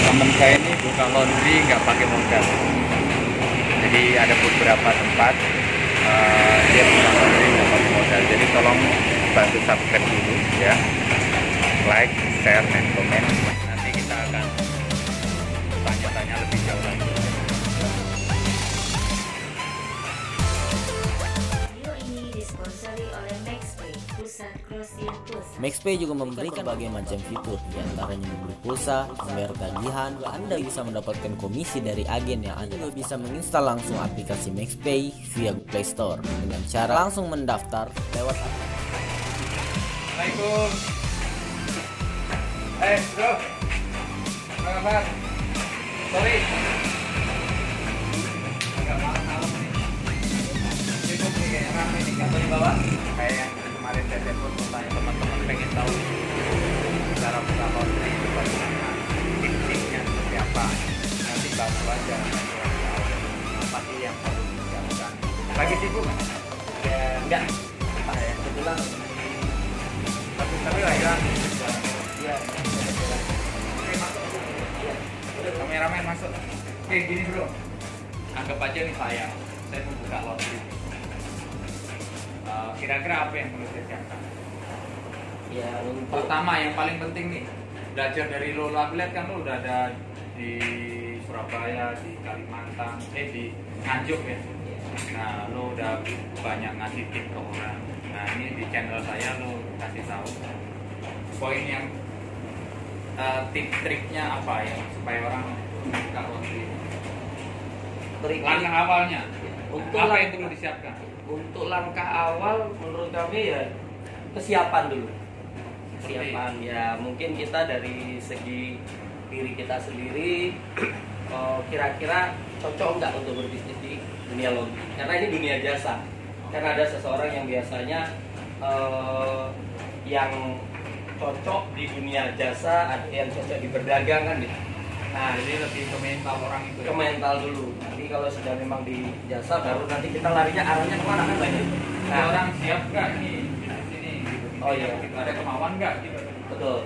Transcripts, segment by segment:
temen saya ini buka laundry nggak pakai modal. Jadi ada beberapa tempat dia buka laundry nggak pakai modal. Jadi tolong bantu subscribe dulu ya, like, share, dan komen. Nanti kita akan tanya-tanya lebih jauh lagi. Video ini disponsori oleh MaxPay, pusat grosir pulsa. MaxPay juga memberikan berbagai macam fitur, diantaranya membeli pulsa, membayar tagihan. Anda bisa mendapatkan komisi dari agen yang Anda juga bisa menginstal langsung aplikasi MaxPay via Play Store dengan cara langsung mendaftar lewat. Assalamualaikum. Bro, apa kabar? Sorry, agak malam-malam nih. Sibuk nih kayaknya, rame nih. Atau di bawah? Kayak yang kemarin saya telepon, tanya teman-teman pengen tahu cara buka laundry itu bagaimana, tips-tipsnya seperti apa. Nanti bantu aja, apa sih yang perlu disiapkan. Lagi sibuk nggak? Ya enggak. Kebetulan. Tapi lah ya. Iya. Oke, masuk. Iya. Udah kameramen masuk. Oke, gini bro. Anggap aja nih saya mau buka laundry. Kira-kira apa yang perlu saya siapkan? Ya, untuk Pertama yang paling penting nih, belajar dari lo. Aku lihat kan lo udah ada di Surabaya, di Kalimantan, di Nganjuk ya. Nah, lo udah banyak ngasih tip ke orang. Nah, ini di channel saya lo kasih tahu poin yang trik-triknya apa ya supaya orang buka laundry. Langkah awalnya, apa yang perlu disiapkan? Untuk langkah awal menurut kami ya kesiapan dulu. Kesiapan ya, mungkin kita dari segi diri kita sendiri kira-kira cocok nggak untuk berbisnis di dunia laundry, karena ini dunia jasa. Karena ada seseorang yang biasanya yang cocok di dunia jasa, ada yang cocok di berdagang kan ya. Nah, Jadi lebih ke mental orang itu. ke mental dulu. Nanti kalau sudah memang di jasa, baru nanti kita larinya arahnya kemana kan banyak. Nah, orang siap nggak nih di sini? Gitu. Oh iya. Gitu. Ada kemauan nggak gitu? Betul.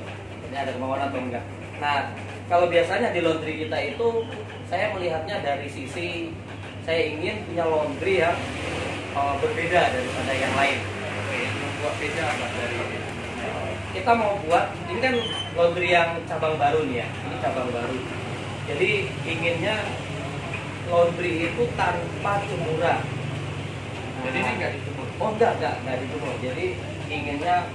Ini ada kemauan atau enggak. Nah, kalau biasanya di laundry kita itu saya melihatnya dari sisi saya ingin punya laundry yang berbeda daripada yang lain. Oke, yang membuat beda apa dari Kita mau buat, ini kan laundry yang cabang baru nih ya. Ini cabang baru. Jadi inginnya laundry itu tanpa jemuran. Jadi ini nggak dijemur. Oh enggak dijemur. Jadi inginnya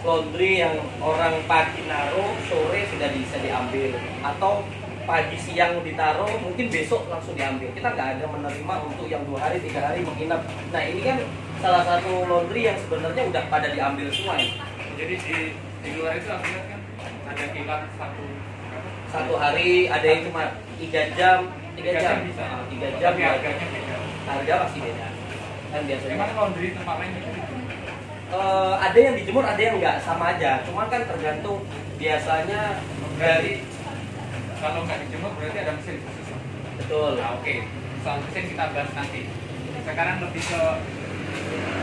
laundry yang orang pagi naruh, sore sudah bisa diambil, atau pagi siang ditaruh, mungkin besok langsung diambil. Kita nggak ada menerima untuk yang 2 hari 3 hari menginap. Nah ini kan salah satu laundry yang sebenarnya udah pada diambil semua ya. Jadi di luar itu aku lihat kan ada kilat Satu hari ada yang cuma 3 jam, 3 jam bisa. 3 jam Tapi ya. harganya beda. Harga masih beda. Kan biasanya Memang laundry tempat lain itu dijemur. ada yang dijemur, ada yang nggak, sama aja. Cuman kan tergantung biasanya dari Kalau nggak dijemur berarti ada mesin khusus. betul. Nah, oke. Soal mesin kita bahas nanti. Sekarang lebih ke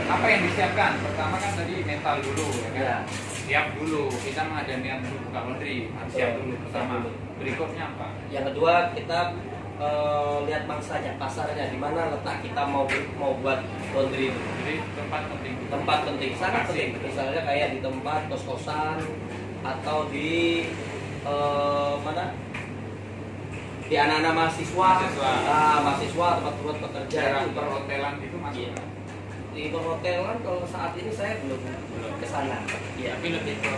apa yang disiapkan. Pertama kan tadi mental dulu ya kan. Ya. Siap dulu. Kita ada niat untuk buka laundry. Siap dulu pertama. Siap dulu. Berikutnya apa? Yang kedua kita lihat mangsanya, pasarnya, di mana letak kita mau buat laundry itu. Jadi tempat penting. Tempat penting, sangat Lokasi. penting. Misalnya kayak di tempat kos-kosan atau di mana? Di anak-anak mahasiswa. Nah, mahasiswa, tempat-tempat pekerja Daerah itu. perhotelan itu masuk. Iya. Di perhotelan kalau saat ini saya belum ke sana. Iya. Tapi lebih ke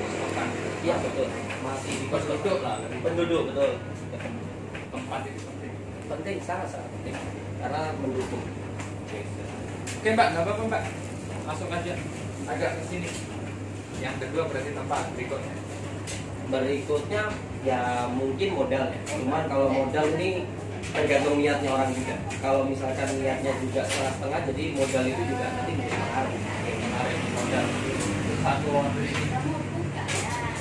kos-kosan. Iya betul. Masih di Penduduk lah. lebih ke penduduk betul. Tempat itu penting. Penting, sangat penting karena mendukung. Oke Mbak, nggak apa-apa Mbak. Masuk aja. Agak ke sini. Yang kedua berarti tempat berikutnya. Berikutnya ya mungkin modal ya. Cuman kalau modal ini tergantung niatnya orang juga. Kalau misalkan niatnya juga setengah-setengah, jadi modal itu juga nanti mempengaruhi. Kemarin modal satu laundry ini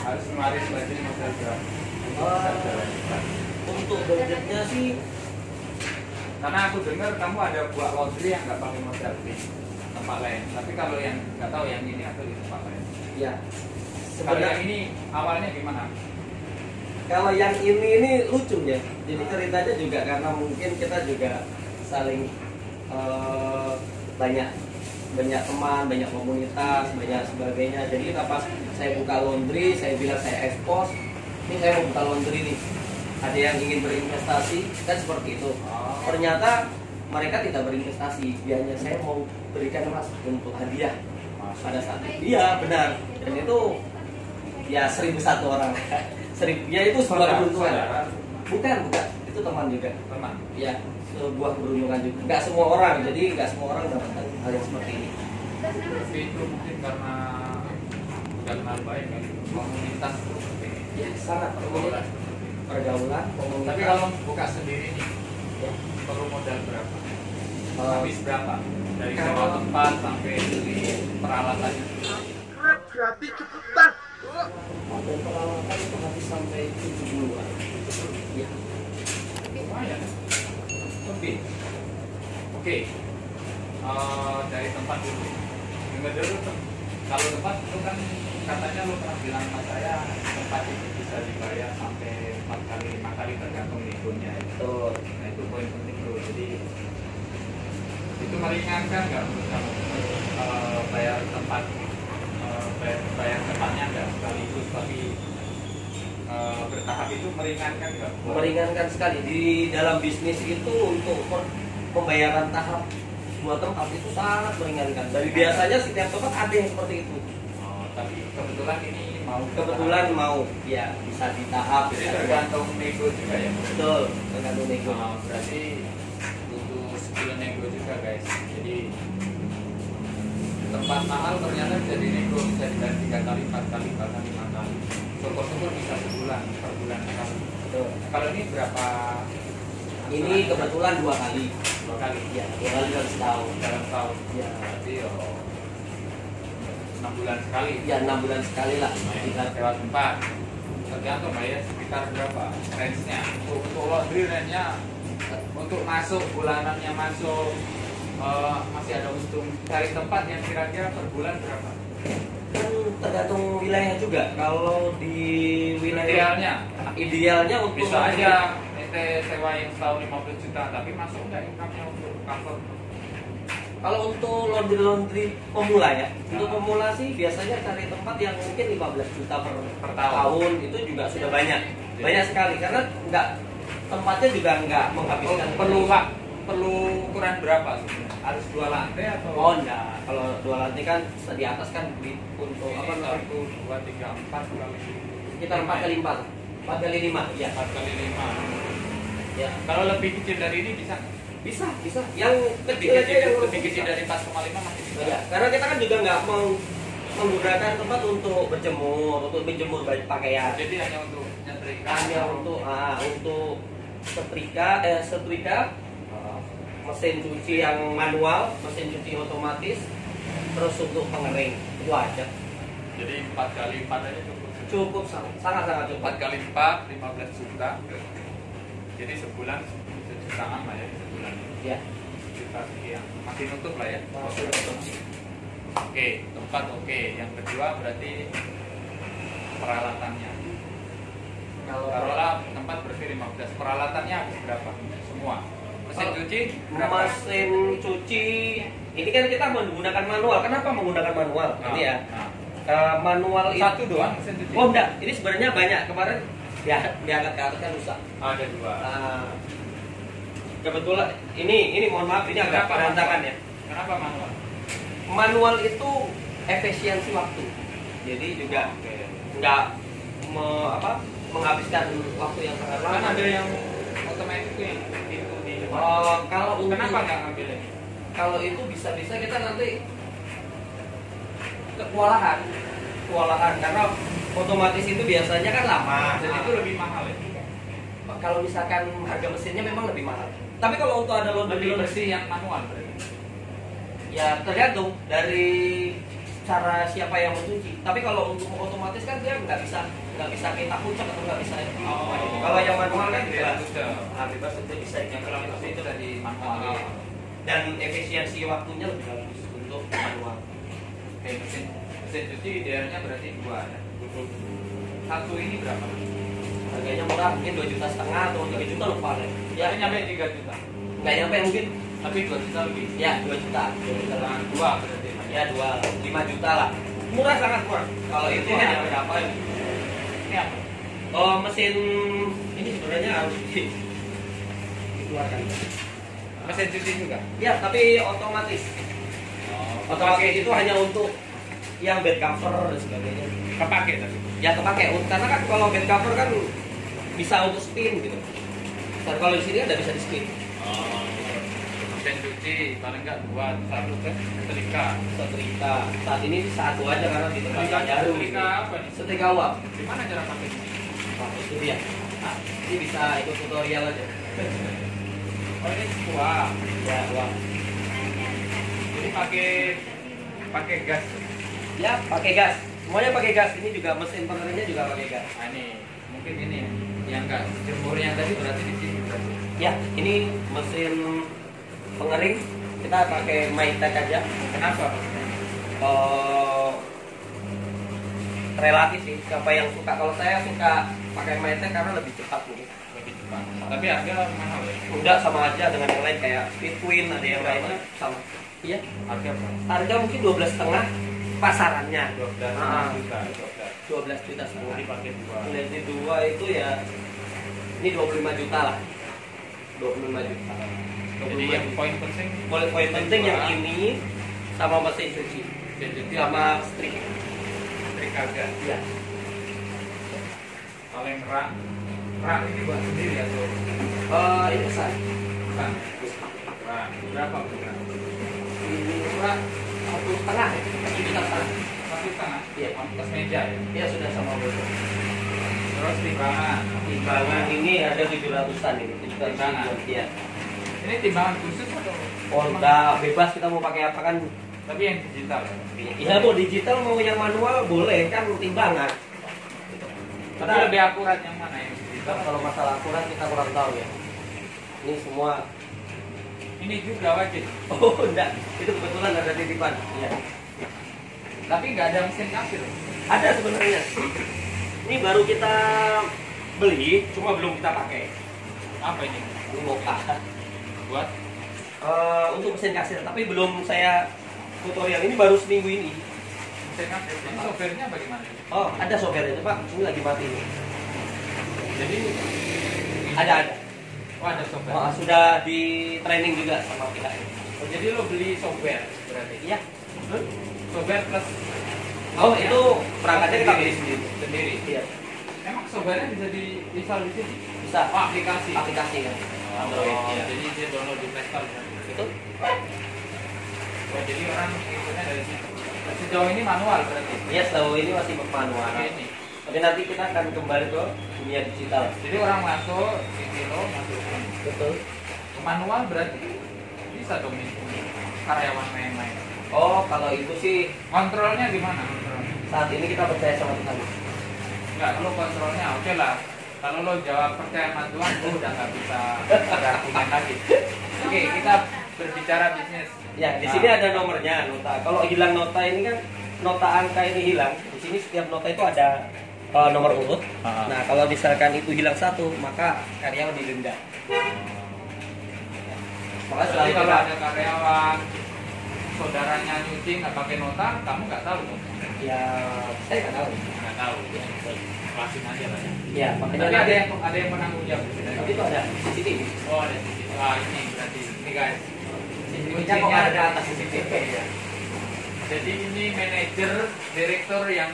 harus kemarin berarti modal berapa? Untuk budgetnya sih Karena aku dengar kamu ada buat laundry yang nggak pakai modal di tempat lain. Tapi kalau yang nggak tahu yang ini atau di tempat lain. ya Kalau yang sebenarnya ini awalnya gimana? Kalau yang ini lucu ya. Jadi ceritanya juga karena mungkin kita juga saling banyak teman, banyak komunitas, banyak sebagainya. Jadi kita pas saya buka laundry, saya bilang saya ekspos, ini saya mau buka laundry nih. Ada yang ingin berinvestasi, kan seperti itu. Ternyata mereka tidak berinvestasi, hanya saya mau berikan mas untuk hadiah pada saat itu. Iya benar. Dan itu ya 1.001 orang. 1.000 ya itu sebuah keberuntungan. Bukan, itu teman juga. Teman. Ya, sebuah keberuntungan juga. Nggak semua orang, jadi nggak semua orang dapat hal yang seperti ini. Tapi itu mungkin karena baik kan komunitas seperti ini. Ya, sangat pergaulan, komunitas. Tapi kalau buka sendiri nih, ya, perlu modal berapa? Eh, Habis berapa? Dari kalau- sewa tempat sampai beli peralatannya. dan peralatan itu habis sampai 70-an. Ya. Lumayan. Lebih. Oke. Dari tempat dulu. Dengar dulu tuh. Kalau tempat itu kan katanya lo pernah bilang sama saya tempat itu bisa dibayar sampai 4 kali 5 kali tergantung negonya. Betul. Nah itu poin penting bro. Jadi itu meringankan nggak menurut kamu bayar tempat bayar tempatnya nggak sekaligus tapi bertahap itu meringankan nggak? Meringankan sekali di dalam bisnis itu untuk pembayaran tahap sebuah tempat itu sangat meringankan. Dari biasanya setiap tempat ada yang seperti itu. Oh, tapi kebetulan ini Kebetulan mau ya bisa di tahap. jadi bisa tergantung nego juga ya. betul tergantung nego. Berarti butuh skill nego juga guys. Jadi tempat mahal ternyata bisa dinego, bisa dibayar 3 kali, 4 kali, bahkan 5 kali. Syukur-syukur bisa sebulan, per bulan sekali. Betul. Kalau ini berapa? Ini kebetulan 2 kali. 2 kali. Ya, 2 kali dalam setahun. Dalam tahun. Ya. Berarti 6 bulan sekali. Ya 6 bulan sekali lah. Kita sewa tempat. Tergantung bayar sekitar berapa range-nya. Untuk laundry range-nya untuk masuk bulanannya masuk masih ada untung. Cari tempat yang kira-kira per bulan berapa? Kan tergantung wilayah juga. Kalau di wilayah idealnya untuk Bisa aja ente sewa yang setahun 50 juta tapi masuk nggak income-nya untuk cover? Kalau untuk laundry pemula ya, untuk pemula sih biasanya cari tempat yang mungkin 15 juta per tahun itu juga sudah banyak sekali karena tempatnya juga nggak menghabiskan. Perlu ukuran berapa sebenarnya? Harus 2 lantai atau? Oh enggak, kalau 2 lantai kan di atas kan untuk Ini apa namanya? 1, 2, 3, 4 kali Sekitar 4 kali 4, 4 kali 5 ya. 4 kali 5. Ya Kalau lebih kecil dari ini bisa? bisa. Yang Lebih kecil aja kecil, yang lebih kecil dari 4,5 masih bisa. Ya, karena kita kan juga nggak mau menggunakan tempat untuk menjemur baju pakaian. Jadi hanya untuk nyetrika. Hanya untuk setrika, mesin cuci yang manual, mesin cuci otomatis, terus untuk pengering itu aja. Jadi 4 kali 4 aja cukup. Cukup sangat cukup. 4 kali 4 15 juta. Jadi sebulan sejutaan lah ya sebulan. Ya. Juta sekian. Masih nutup lah ya. Masih nutup. Oke, tempat oke. Yang kedua berarti peralatannya. Kalau Taruhlah tempat bersih 15. Peralatannya habis berapa? Semua. Mesin cuci berapa? mesin cuci ini kan kita menggunakan manual. Kenapa menggunakan manual? Ini ya. Manual itu Satu doang mesin cuci. Oh enggak, ini sebenarnya banyak. Kemarin ya diangkat ke atas kan rusak. Ada 2. Kebetulan ini mohon maaf ini agak berantakan ya. Kenapa manual? Manual itu efisiensi waktu. Jadi juga nggak menghabiskan waktu yang sangat lama. Kan ada yang otomatis yang itu di depan. Kalau untuk Kenapa nggak ngambil ini? kalau itu bisa kita nanti kewalahan karena otomatis itu biasanya kan lama. Dan itu lebih mahal ya. Kalau misalkan harga mesinnya memang lebih mahal. Tapi kalau untuk ada Lebih laundry bersih yang manual berarti. ya tergantung dari cara siapa yang mencuci. Tapi kalau untuk otomatis kan dia nggak bisa kita pucak atau nggak bisa. Kalau yang manual kan bebas. Bebas itu bisa. Yang kalau itu dari manual. Dan efisiensi waktunya lebih bagus untuk manual. Oke, mesin cuci idealnya berarti 2 ya. Satu ini berapa? Harganya 4 murah mungkin 2,5 juta atau 3 juta lupa deh. Ya, Ya, nyampe 3 juta. nggak nyampe mungkin. Tapi 2 juta lebih. Ya, 2 juta. 2 juta lah. Dua berarti. Ya, 5 juta lah. Murah, sangat murah. Kalau itu Ini hanya apa? berapa ya? Ini apa? Oh, mesin ini sebenarnya harus dikeluarkan. Mesin cuci juga. Ya, tapi otomatis. Otomatis itu hanya untuk yang bed cover dan sebagainya. Kepake tapi. Ya kepake, karena kan kalau bed cover kan bisa untuk spin gitu. Dan kalau di sini kan nggak bisa di spin. Mesin cuci paling enggak buat satu kan setrika. Setrika. Saat ini satu aja karena di tempat Setrika jarum. setrika apa nih? Setrika uap. Gimana cara pakai? Nah, itu dia. Nah, ini bisa ikut tutorial aja. Oh ini kuah. Ya, uap. Jadi pakai gas. Ya, pakai gas. Semuanya pakai gas. Ini juga mesin pengeringnya juga pakai gas. Nah, ini mungkin ini yang gas jemurnya tadi berarti di sini berarti. Ya, ini mesin pengering. Kita pakai Maytag aja. Kenapa? Relatif sih. Siapa yang suka? Kalau saya suka pakai Maytag karena lebih cepat mungkin. Lebih cepat. Tapi harga mahal ya. Udah sama aja dengan yang lain kayak Speedwin, ada yang lainnya sama. Iya. Harga berapa? Harga mungkin 12,5 pasarannya. 12 Ah. juta. 12 juta Jadi setengah. pakai dua. Jadi dua itu ya ini 25 juta lah. 25 juta. Jadi yang poin penting Poin penting yang dua, ini sama mesin cuci mesin cuci sama strik. setrika gas. Iya. Kalau yang rak ini buat sendiri atau Ini besar. bukan? Rak berapa bukan? Ini rak 1,5 ya. 1,5 juta. 1,5. Iya. Atas meja ya. Dia sudah sama botol. Terus timbangan. Timbangan ini ada 700-an ini. 700 Timbangan. ya. Ini timbangan khusus atau? Oh, udah bebas kita mau pakai apa kan. Tapi yang digital. Ya mau digital mau yang manual boleh kan timbangan. Tapi lebih akurat yang mana yang digital? Kalau masalah akurat kita kurang tahu ya. Ini semua. Ini juga wajib. Oh enggak, itu kebetulan ada titipan. Iya. Tapi nggak ada mesin kasir. Ada sebenarnya. Ini baru kita beli, cuma belum kita pakai. Apa ini? Ini Moka. Buat Untuk mesin kasir, tapi belum saya tutorial. Ini baru seminggu ini. mesin kasir. Ini softwarenya bagaimana? Oh, ada software Pak. Ini lagi mati ini. Jadi Ada. oh ada software. Oh, sudah di training juga sama pihak ini. Oh, jadi lo beli software berarti? Iya. Software plus Oh, itu perangkatnya kita beli sendiri. sendiri. Iya. Emang softwarenya bisa diinstal di sini? Bisa. Oh, aplikasi. Aplikasi kan. Android. Oh, Iya. jadi dia download di Play Store. Itu. Oh, jadi orang ikutnya dari situ. Sejauh ini manual berarti. Iya, sejauh ini masih manual. Oke, ini. Tapi nanti kita akan kembali ke dunia digital. Jadi orang masuk, di kilo masuk ke Betul. manual berarti bisa dong ini karyawan main-main. Oh, kalau itu sih Kontrolnya gimana? Kontrolnya? saat ini kita percaya sama Tuhan. Enggak, lo kontrolnya oke lah. Kalau lo jawab percaya sama Tuhan, lo udah nggak bisa berargumen lagi. Oke, kita berbicara bisnis. Ya, di sini ada nomornya, nota. Kalau hilang nota ini kan nota angka ini hilang. Di sini setiap nota itu ada nomor urut. Ah. Nah, kalau misalkan itu hilang satu, maka karyawan didenda. Maka Jadi selalu kalau kita- ada karyawan saudaranya nyuci nggak pakai nota, kamu nggak tahu dong? ya saya nggak tahu. Nggak tahu. Klasin aja lah ya. Ya, makanya Tapi nanti- ada yang menanggung jawab. tapi itu ada CCTV. Oh ada CCTV. Ah ini berarti ini guys. CCTV-nya kok ada di atas CCTV ya. Jadi ini manajer, direktur yang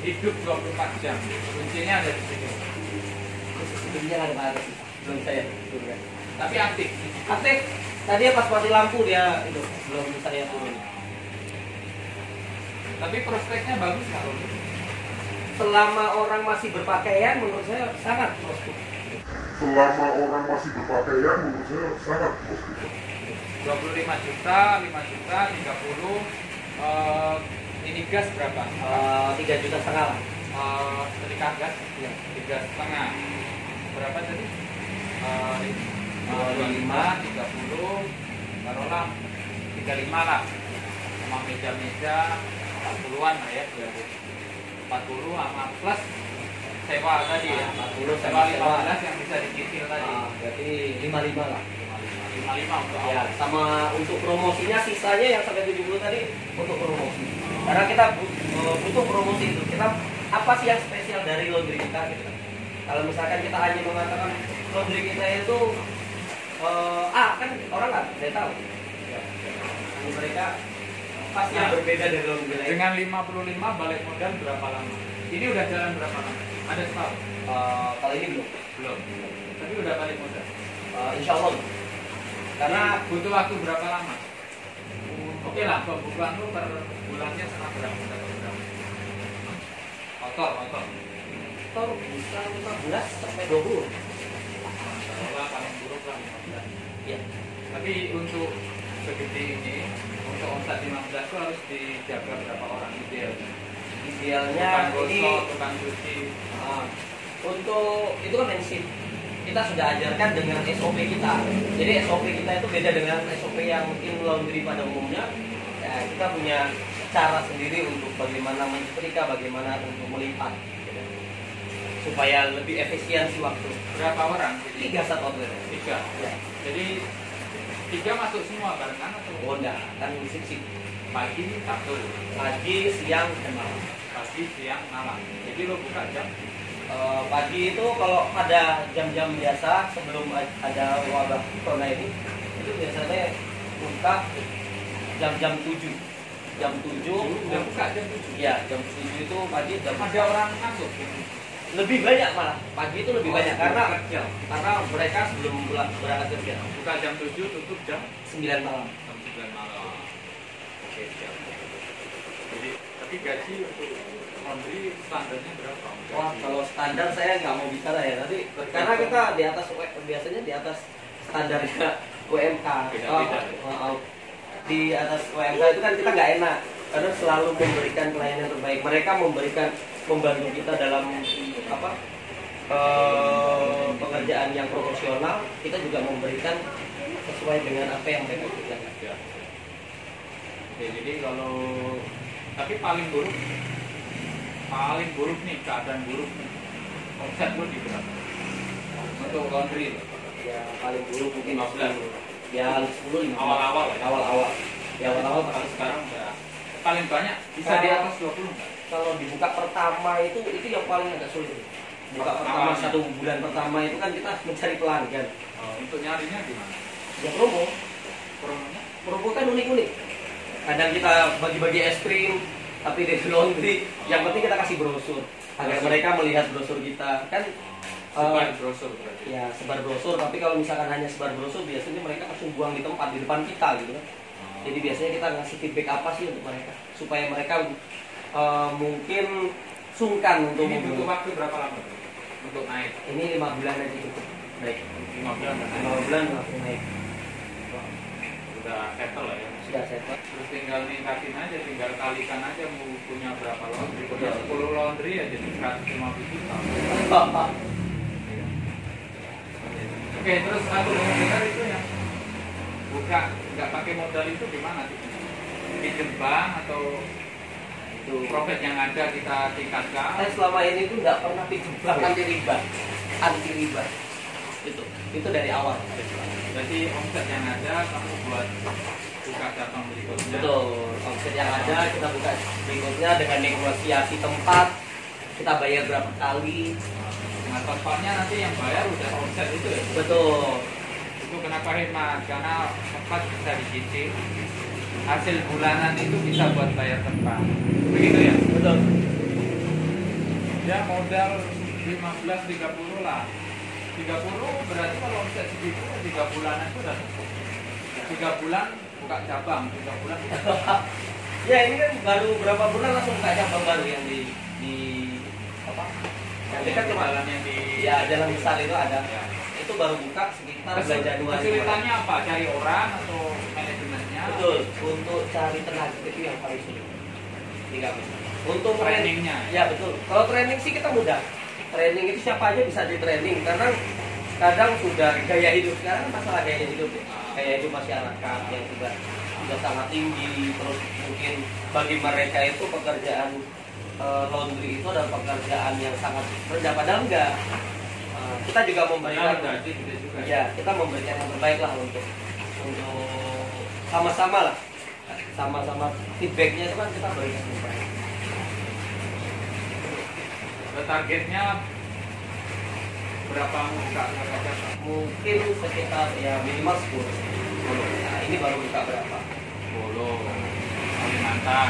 hidup 24 jam. Kuncinya ada di sini. CCTV-nya ada di atas. Belum saya. Belum ya. Tapi aktif. Aktif. Tadi pas mati lampu dia itu belum saya turun. Tapi prospeknya bagus kalau Selama orang masih berpakaian, menurut saya sangat positif. Selama orang masih berpakaian, menurut saya sangat positif. 25 juta, 5 juta, 30. Ini gas berapa? 3,5 juta lah. Setrika gas? Ya. 3,5. Berapa tadi? 25, 30, taruhlah 35 lah. Sama meja-meja 40-an lah ya, 40 sama plus sewa tadi ya. 40 Sewa sama 15 yang bisa dicicil tadi. berarti 55 lah. 55 untuk Ya, awal. sama untuk promosinya sisanya yang sampai 70 tadi untuk promosi. Karena kita butuh promosi itu. Kita apa sih yang spesial dari laundry kita gitu kan. Kalau misalkan kita hanya mengatakan laundry kita itu kan orang nggak tahu. Ya. Mereka pasti yang berbeda dari laundry lain. Dengan 55 balik modal berapa lama? Ini udah jalan berapa lama? Ada setahun? Kalau ini belum. Belum. Tapi udah balik modal. Insya Allah. Karena butuh waktu berapa lama? Oke lah, pembukuan lu per bulannya sama berapa? Kotor. total bisa 15 sampai 20. Kalau paling buruk lah 15. Ya. Tapi untuk segede ini, untuk omset 15 itu harus dijaga berapa orang ideal? Idealnya Tukang ini gosok, tukang cuci. untuk itu kan prinsip kita sudah ajarkan dengan SOP kita. Jadi SOP kita itu beda dengan SOP yang mungkin laundry pada umumnya. Ya, kita punya cara sendiri untuk bagaimana menyetrika, bagaimana untuk melipat, gitu. Supaya lebih efisiensi waktu. Berapa orang? 3 satu outlet. 3. Ya. Jadi 3 masuk semua barengan atau Oh enggak, kan sip pagi, Sabtu, pagi, siang, dan malam. pagi, siang, malam. Jadi lo buka jam Pagi itu kalau ada jam-jam biasa sebelum ada wabah corona ini itu biasanya buka jam-jam 7 jam 7 udah buka jam 7. ya jam 7 itu pagi jam Ada orang masuk. lebih banyak malah pagi itu lebih banyak sebelum karena kerja. mereka sebelum berangkat kerja Buka jam 7, tutup jam 9 malam. 9 malam. Oke, siap. Jadi, tapi gaji untuk laundry standarnya berapa? Wah, kalau standar saya nggak mau bicara ya nanti karena kita di atas biasanya di atas standarnya UMK. Beda-beda. Di atas UMK itu kan kita nggak enak karena selalu memberikan pelayanan terbaik. Mereka membantu kita dalam apa pekerjaan yang profesional. Kita juga memberikan sesuai dengan apa yang mereka kerjakan. Ya. Oke, jadi kalau tapi paling buruk nih keadaan buruk nih. Omset lu di berapa? Untuk laundry Ya paling buruk mungkin 15. ya 10 Awal-awal ya? awal-awal ya awal-awal Kalau sekarang udah paling banyak bisa Kalau- di atas 20 nggak? kalau dibuka pertama itu yang paling agak sulit. Buka pertama Awalnya. 1 bulan pertama itu kan kita mencari pelanggan. Untuk nyarinya gimana? Ya promo Promonya? kan unik-unik. Kadang kita bagi-bagi es krim tapi dari laundry. Yang penting kita kasih brosur agar Brosur. mereka melihat brosur kita kan. Sebar brosur berarti. Ya sebar brosur tapi kalau misalkan hanya sebar brosur biasanya mereka langsung buang di tempat di depan kita gitu kan. Jadi biasanya kita ngasih feedback apa sih untuk mereka supaya mereka mungkin sungkan untuk Ini butuh membeli. waktu berapa lama tuh? Untuk naik? Ini 5 bulan aja cukup naik. 5 bulan udah naik. 5 bulan langsung naik. Udah settle lah ya. Sudah settle. Terus tinggal ningkatin aja, tinggal kalikan aja mau punya berapa laundry. Punya Iya. 10 laundry ya jadi 150 juta. Oke, terus aku dengar itu yang buka nggak pakai modal itu gimana sih? Pinjem bank atau itu profit yang ada kita tingkatkan? Saya selama ini tuh nggak pernah pinjam bank anti riba. Itu dari awal. Berarti omset yang ada kamu buat buka cabang berikutnya. Betul. Omset yang ada kita buka berikutnya dengan negosiasi tempat. Kita bayar berapa kali. Nah, tempatnya nanti yang bayar udah omset itu ya. Betul. Itu kenapa hemat? Karena tempat bisa dicicil. Hasil bulanan itu bisa buat bayar tempat. Begitu ya? Betul. Ya modal 15-30 lah. 30 berarti kalau omset segitu 3 bulanan itu udah cukup. 3 bulan buka cabang, 3 bulan Ya ini kan baru berapa bulan langsung buka cabang baru yang di apa? Yang dekat di cuma jalan yang di ya jalan besar itu ada. Ya. Itu baru buka sekitar bulan Januari. Kesulitannya apa? Cari orang atau manajemennya? Betul. Untuk cari tenaga itu yang paling sulit. Tiga. Untuk Trainingnya. Ya betul. Kalau training sih kita mudah. Training itu siapa aja bisa di training karena kadang sudah gaya hidup sekarang kan masalah gaya hidup ya. Gaya hidup masyarakat yang sudah sangat tinggi terus mungkin bagi mereka itu pekerjaan laundry itu adalah pekerjaan yang sangat rendah, padahal enggak. Kita juga memberikan gaji juga. ya, kita memberikan yang terbaik lah untuk sama-sama lah, sama-sama feedbacknya itu kan kita berikan yang terbaik. Targetnya berapa muka kaca? Mungkin sekitar ya minimal 10. Nah, ini baru buka berapa? Bolo, Kalimantan,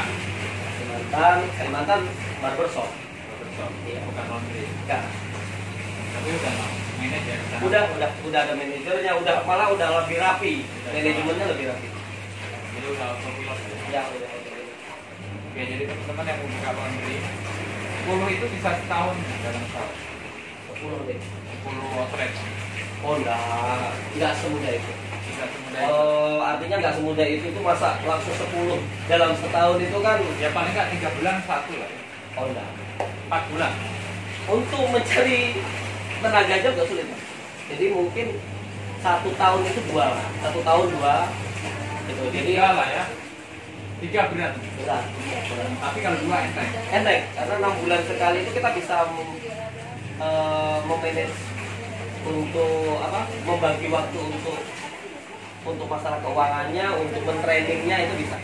Kalimantan barbershop. Iya. bukan laundry. Enggak. Tapi udah manajer. Udah ada manajernya, malah udah lebih rapi. Manajemennya lebih rapi. Jadi udah autopilot Ya, ya. udah. Oke, jadi teman-teman yang mau buka laundry, 10 itu bisa setahun dalam setahun. 10 deh. 10 outlet. Oh, enggak semudah itu. Bisa semudah itu. Artinya nggak semudah itu masa langsung 10 dalam setahun itu kan. Ya paling nggak 3 bulan satu lah. Oh, enggak. 4 bulan. Untuk mencari tenaga aja nggak sulit, Mas. Jadi mungkin 1 tahun itu 2 lah. 1 tahun 2 gitu. Jadi 3 lah ya. 3 berat. berat. Tapi kalau 2 enteng. Enteng, karena 6 bulan sekali itu kita bisa memanage untuk membagi waktu untuk masalah keuangannya, untuk mentrainingnya itu bisa.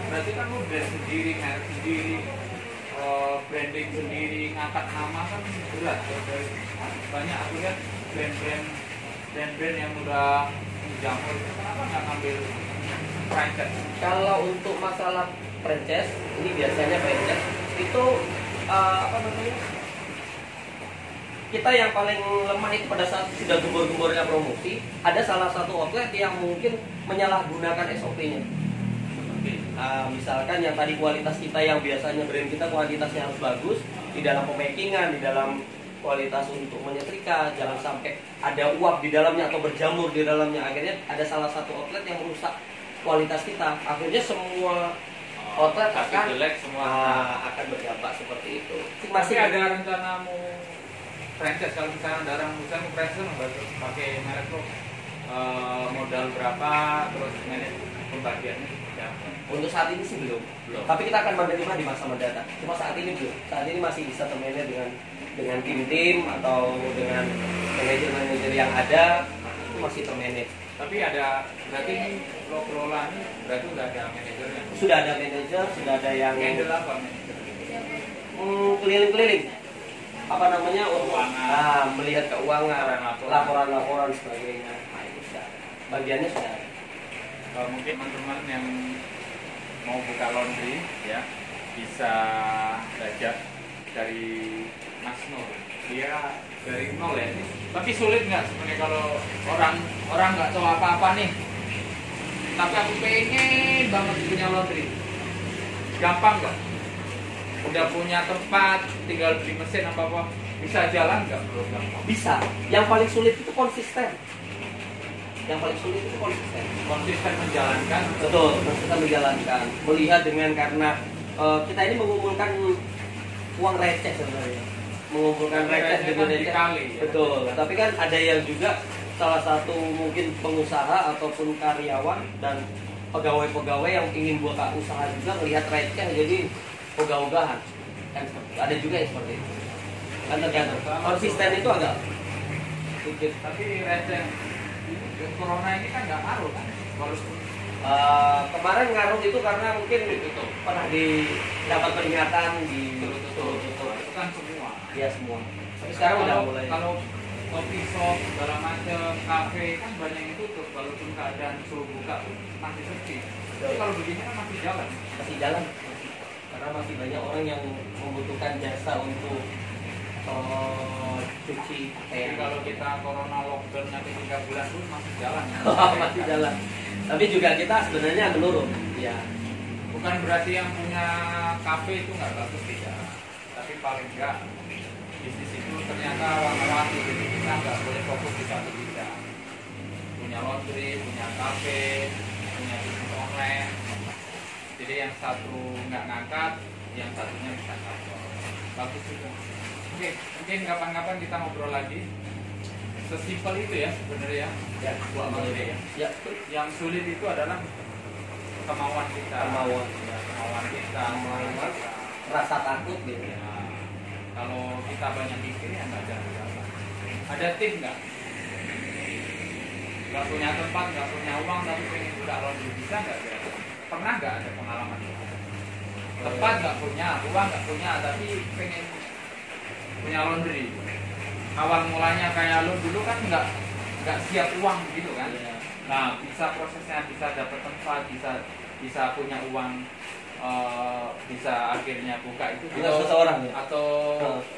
Berarti kan lu brand sendiri, merek sendiri, branding sendiri, ngangkat nama kan berat. Banyak aku lihat brand-brand yang udah menjamur, kenapa nggak ngambil franchise? Kalau untuk masalah franchise, ini biasanya franchise itu kita yang paling lemah itu pada saat sudah gembor-gembornya promosi, ada salah satu outlet yang mungkin menyalahgunakan SOP-nya. Misalkan yang tadi kualitas kita yang biasanya brand kita kualitasnya harus bagus di dalam pemakingan, di dalam kualitas untuk menyetrika, jangan sampai ada uap di dalamnya atau berjamur di dalamnya. Akhirnya ada salah satu outlet yang merusak kualitas kita. Akhirnya semua outlet akan jelek semua. Akan berdampak seperti itu. Masih ada rencana mau franchise, kalau misalnya ada orang misalnya franchise pakai merek lo, modal berapa, terus manage pembagiannya seperti apa? Untuk saat ini sih belum. Tapi kita akan menerima di masa mendatang. Cuma saat ini belum. Saat ini masih bisa termanage dengan tim-tim atau dengan manajer-manajer yang ada, itu masih termanage. Tapi ada, berarti ini lo kelola ini berarti udah ada manajernya. Sudah ada manajer, sudah ada yang Handle apa manajer? keliling-keliling. Apa namanya? Keuangan. Melihat keuangan, Laporan. laporan sebagainya. Nah, itu sudah ada. Bagiannya sudah ada. Mungkin teman-teman yang mau buka laundry ya bisa belajar dari Mas Nur. Dia dari nol ya. Tapi sulit nggak sebenarnya kalau orang nggak tahu apa-apa nih. Tapi aku pengen banget punya laundry. Gampang nggak? Udah punya tempat, tinggal beli mesin apa bisa jalan nggak bro? Gampang. Bisa. Yang paling sulit itu konsisten. Konsisten menjalankan. Betul, konsisten menjalankan. Melihat dengan karena kita ini mengumpulkan uang receh sebenarnya. Mengumpulkan receh dengan receh. Dikali, ya. Betul. Tapi kan ada yang juga salah satu mungkin pengusaha ataupun karyawan dan pegawai-pegawai yang ingin buka usaha juga melihat receh jadi ogah-ogahan. Kan ada juga yang seperti itu. Kan tergantung. Konsisten itu agak sedikit. Tapi receh corona ini kan nggak ngaruh kan? Walaupun Kemarin ngaruh itu karena mungkin pernah dapat peringatan di tutup. itu kan semua. Iya semua. Tapi sekarang udah mulai. Kalau coffee shop, segala macam, kafe kan banyak yang tutup. Walaupun keadaan suruh buka pun masih sepi. Tapi kalau begini kan masih jalan. Masih jalan. Karena masih banyak orang yang membutuhkan jasa untuk cuci Jadi pakaian. kalau kita corona lockdown nanti 3 bulan pun masih jalan. Masih jalan. Tapi juga kita sebenarnya menurun. Ya. Bukan berarti yang punya kafe itu nggak bagus tidak. Tapi paling enggak bisnis itu ternyata warna-warni. Jadi kita nggak boleh fokus di satu bidang. Punya laundry, punya kafe, punya bisnis online. Jadi yang satu nggak ngangkat, yang satunya bisa ngangkat. Bagus juga. Oke, mungkin kapan-kapan kita ngobrol lagi. Sesimpel itu ya sebenarnya ya buat laundry ya. Ya. Yang sulit itu adalah kemauan kita. Kemauan. Ya, kemauan kita. rasa takut gitu. Nah, kalau kita banyak mikir ya nggak ada apa. Ada tim nggak? Nggak punya tempat, nggak punya uang, tapi pengen buka laundry, bisa nggak? Pernah nggak ada pengalaman? Tempat nggak punya, uang nggak punya, tapi pengen punya laundry. Awal mulanya kayak lo dulu kan nggak siap uang gitu kan? Iya. Nah, bisa prosesnya, bisa dapat tempat, bisa punya uang, bisa akhirnya buka itu Bisa blog, seseorang ya? atau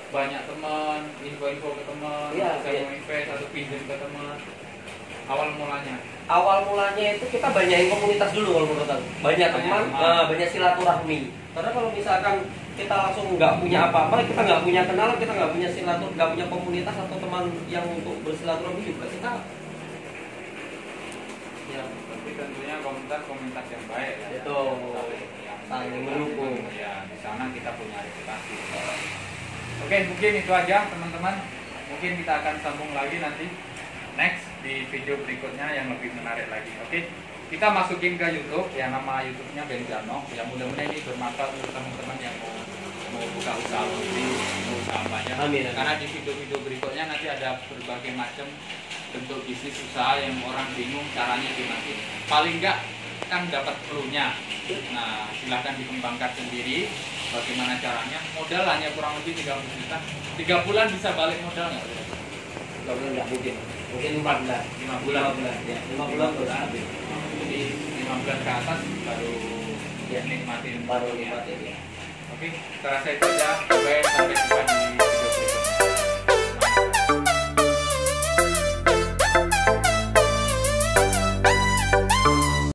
banyak teman, info-info ke teman, Iya, bisa iya. mau invest atau pinjam ke teman. Awal mulanya. Awal mulanya itu kita banyakin komunitas dulu kalau menurut aku. Banyak teman, banyak silaturahmi. Karena kalau misalkan kita langsung nggak punya apa-apa, kita nggak punya kenalan, kita nggak punya silaturahmi, nggak punya komunitas atau teman yang untuk bersilaturahmi juga kita. Ya, tapi tentunya komunitas yang baik ya. Betul. Yang Saling mendukung. Ya, di sana kita punya reputasi. Oke, mungkin itu aja teman-teman. Mungkin kita akan sambung lagi nanti next di video berikutnya yang lebih menarik lagi. Oke, kita masukin ke YouTube, ya nama YouTube-nya Benjano. Ya mudah-mudahan ini bermanfaat untuk teman-teman yang mau buka usaha laundry, mau usaha banyak. Amin. Karena di video-video berikutnya nanti ada berbagai macam bentuk bisnis usaha yang orang bingung caranya gimana. Paling enggak kan dapat clue-nya. Nah, silahkan dikembangkan sendiri bagaimana caranya. Modal hanya kurang lebih 30 juta. 3 bulan bisa balik modal nggak? 3 bulan nggak mungkin. Mungkin 4 bulan. 5 bulan. 5 bulan. Ya, 5 bulan baru habis. Jadi 5 bulan ke atas baru Ya. nikmatin Baru ya. nikmatin ya. Oke, saya rasa itu aja. Sampai jumpa di